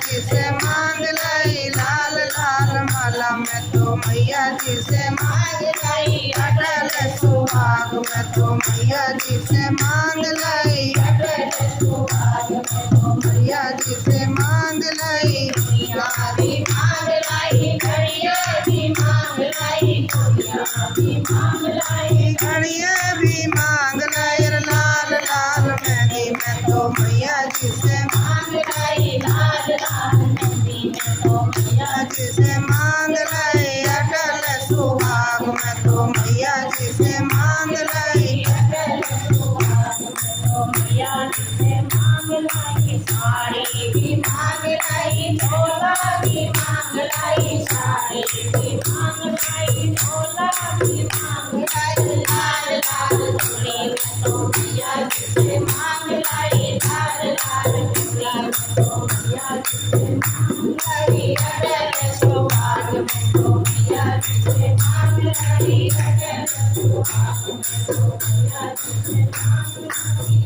जी से मांग लाई लाल लाल माला मैं तो मैया जी से मांग लाई अटल सुहाग मैं तो मैया जी से मांग लाई अटल सुहाग मैं तो मैया जी से मांग लाई भी मांग लाई घड़िया भी मांग लाई मांग लाई घड़िया भी मांग लाई लाल लाल मेहंदी मैं तो मैया जी से मांग लाई लाल लाल मेहंदी मैं तो मैया जी से मांग लाई अटल सुहाग मैं तो मैया जी से मांग लाई अटल सुहाग मैं तो मैया जी से मांग लाई साड़ी भी मांग लाई झोला भी मांग लाई साड़ी भी मांग लाई झोला भी मांग लाई लाल लाल चूड़ी मैं तो मैया जी से मांग लाई लाल लाल चूड़ी मैं तो मैया जी से मांग लाई अटल सुहाग मैं तो मैया जी से मांग लाई अटल सुहाग मैं तो मैया जी से मांग लाई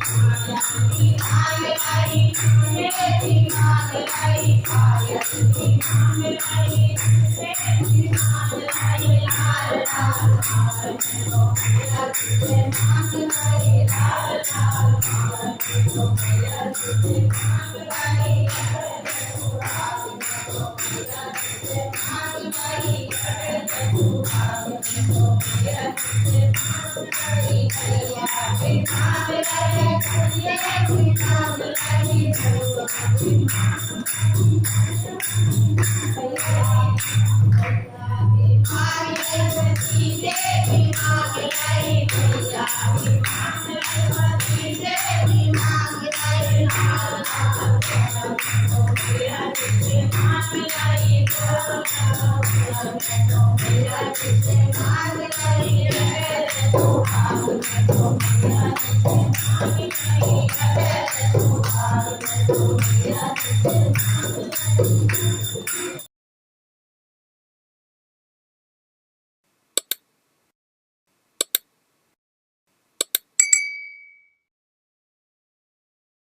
मांग लाई मेरी मांग लाई पायल भी मांग लाई मेरी मांग लाई लाल लाल हार मैं तो मैया जी से मांग लाई लाल लाल हार मैं तो मैया जी से मांग लाई अटल सुहाग मैं तो मैया जी से मांग लाई अटल सुहाग मैं तो मैया जी से मांग लाई घड़िया भी मांग लाई घड़िया भी मांग लाई घड़िया भी